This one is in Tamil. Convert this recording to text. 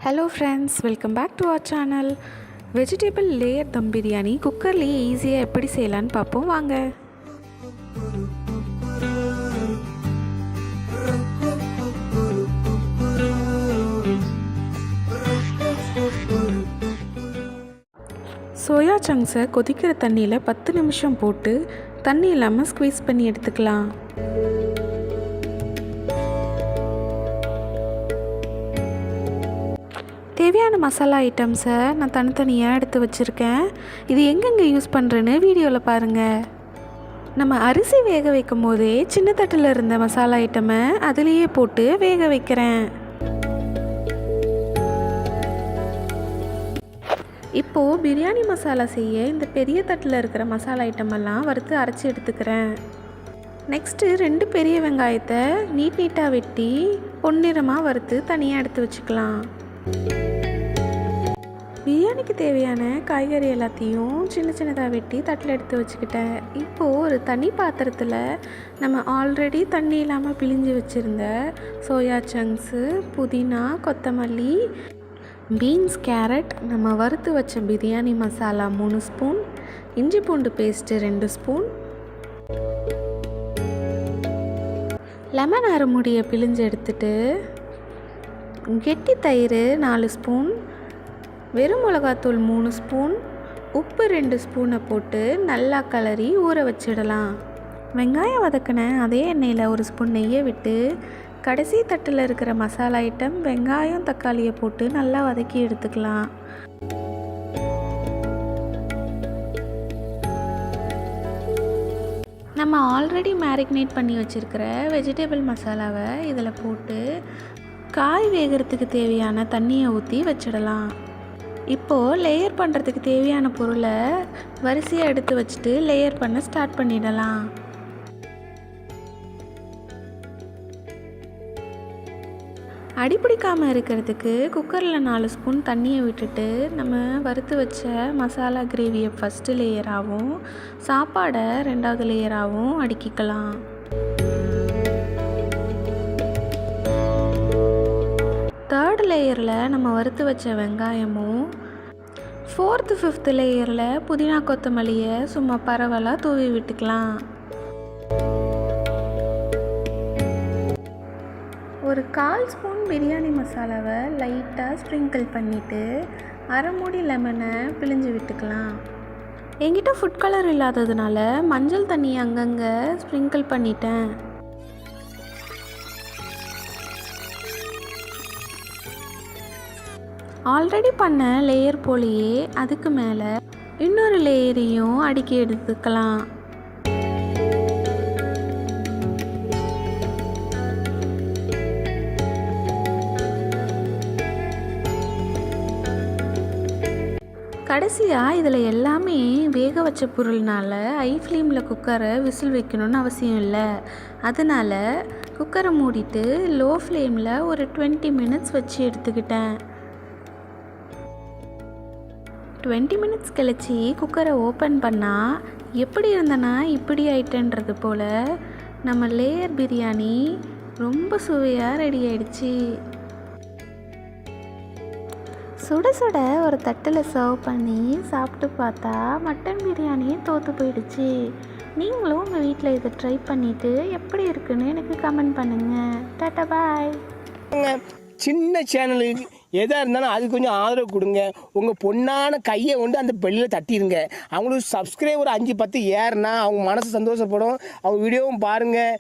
Hello friends, welcome back to our channel. Vegetable layer dum biryani குக்கர்லேயே ஈஸியாக எப்படி செய்யலான்னு பார்ப்போம் வாங்க. சோயா சங்க்ஸை கொதிக்கிற தண்ணியில் 10 நிமிஷம் போட்டு தண்ணி இல்லாமல் ஸ்குவீஸ் பண்ணி எடுத்துக்கலாம். தேவையான மசாலா ஐட்டம்ஸை நான் தனித்தனியாக எடுத்து வச்சுருக்கேன். இது எங்கெங்கே யூஸ் பண்ணுறேன்னு வீடியோவில் பாருங்கள். நம்ம அரிசி வேக வைக்கும் போதே சின்ன தட்டில் இருந்த மசாலா ஐட்டமை அதுலேயே போட்டு வேக வைக்கிறேன். இப்போது பிரியாணி மசாலா செய்ய இந்த பெரிய தட்டில் இருக்கிற மசாலா ஐட்டமெல்லாம் வறுத்து அரைச்சி எடுத்துக்கிறேன். நெக்ஸ்ட்டு 2 பெரிய வெங்காயத்தை நீட்டாக வெட்டி பொன்னிறமாக வறுத்து தனியாக எடுத்து வச்சுக்கலாம். பிரியாணிக்கு தேவையான காய்கறி எல்லாத்தையும் சின்னதாக வெட்டி தட்டில் எடுத்து வச்சுக்கிட்டேன். இப்போது ஒரு தனி பாத்திரத்தில் நம்ம ஆல்ரெடி தண்ணி இல்லாமல் பிழிஞ்சு வச்சுருந்த சோயா சங்க்ஸு, புதினா, கொத்தமல்லி, பீன்ஸ், கேரட், நம்ம வறுத்து வச்ச பிரியாணி மசாலா 3 ஸ்பூன், இஞ்சி பூண்டு பேஸ்ட்டு 2 ஸ்பூன், லெமன் அரைமுடியை பிழிஞ்சு எடுத்துட்டு கெட்டி தயிர் 4 ஸ்பூன், வெறும் மிளகாத்தூள் 3 ஸ்பூன், உப்பு 2 ஸ்பூனை போட்டு நல்லா கிளறி ஊற வச்சிடலாம். வெங்காயம் வதக்கின அதே எண்ணெயில் 1 ஸ்பூன் நெய்யை விட்டு கடைசி தட்டில் இருக்கிற மசாலா ஐட்டம் வெங்காயம் தக்காளியை போட்டு நல்லா வதக்கி எடுத்துக்கலாம். நம்ம ஆல்ரெடி மேரினேட் பண்ணி வச்சுருக்கிற வெஜிடபிள் மசாலாவை இதில் போட்டு காய் வேகிறதுக்கு தேவையான தண்ணியை ஊற்றி வச்சிடலாம். இப்போது லேயர் பண்ணுறதுக்கு தேவையான பொருளை வரிசையாக எடுத்து வச்சுட்டு லேயர் பண்ண ஸ்டார்ட் பண்ணிடலாம். அடிப்பிடிக்காமல் இருக்கிறதுக்கு குக்கரில் 4 ஸ்பூன் தண்ணியை விட்டுட்டு நம்ம வறுத்து வச்ச மசாலா கிரேவியை ஃபஸ்ட்டு லேயராகவும் சாப்பாடை 2வது லேயராகவும் அடுக்கிக்கலாம். தேர்ட் லேயரில் நம்ம வறுத்து வச்ச வெங்காயமும், 4th 5th லேயரில் புதினா கொத்தமல்லியை சும்மா பரவலாக தூவி விட்டுக்கலாம். ஒரு 1/4 ஸ்பூன் பிரியாணி மசாலாவை லைட்டாக ஸ்ப்ரிங்கிள் பண்ணிவிட்டு அரைமுடி லெமனை பிழிஞ்சு விட்டுக்கலாம். என்கிட்ட ஃபுட் கலர் இல்லாததுனால மஞ்சள் தண்ணி அங்கங்கே ஸ்ப்ரிங்கிள் பண்ணிட்டேன். ஆல்ரெடி பண்ண லேயர் போலேயே அதுக்கு மேலே இன்னொரு லேயரையும் அடுக்கி எடுத்துக்கலாம். கடைசியாக இதில் எல்லாமே வேக வச்ச பொருள்னால ஹை ஃப்ளேமில் குக்கரை விசில் வைக்கணும்னு அவசியம் இல்லை. அதனால் குக்கரை மூடிட்டு லோ ஃப்ளேமில் ஒரு 20 மினிட்ஸ் வச்சு எடுத்துக்கிட்டேன். 20 மினிட்ஸ் கழிச்சு குக்கரை ஓப்பன் பண்ணால் எப்படி இருந்தனா இப்படி ஆயிட்டேன்றது போல் நம்ம லேயர் பிரியாணி ரொம்ப சுவையாக ரெடி ஆயிடுச்சு. சுட சுட ஒரு தட்டில் சர்வ் பண்ணி சாப்பிட்டு பார்த்தா மட்டன் பிரியாணி தோற்று போயிடுச்சு. நீங்களும் உங்கள் வீட்டில் இதை ட்ரை பண்ணிவிட்டு எப்படி இருக்குன்னு எனக்கு கமெண்ட் பண்ணுங்கள். டாட்டா பாய். சின்ன சேனலுக்கு எதாக இருந்தாலும் அது கொஞ்சம் ஆதரவு கொடுங்க. உங்கள் பொண்ணான கையை கொண்டு அந்த பெல்லில் தட்டிடுங்க. அவங்களுக்கு சப்ஸ்கிரைபர் 5-10 ஏறுனா அவங்க மனசு சந்தோஷப்படும். அவங்க வீடியோவும் பாருங்கள்.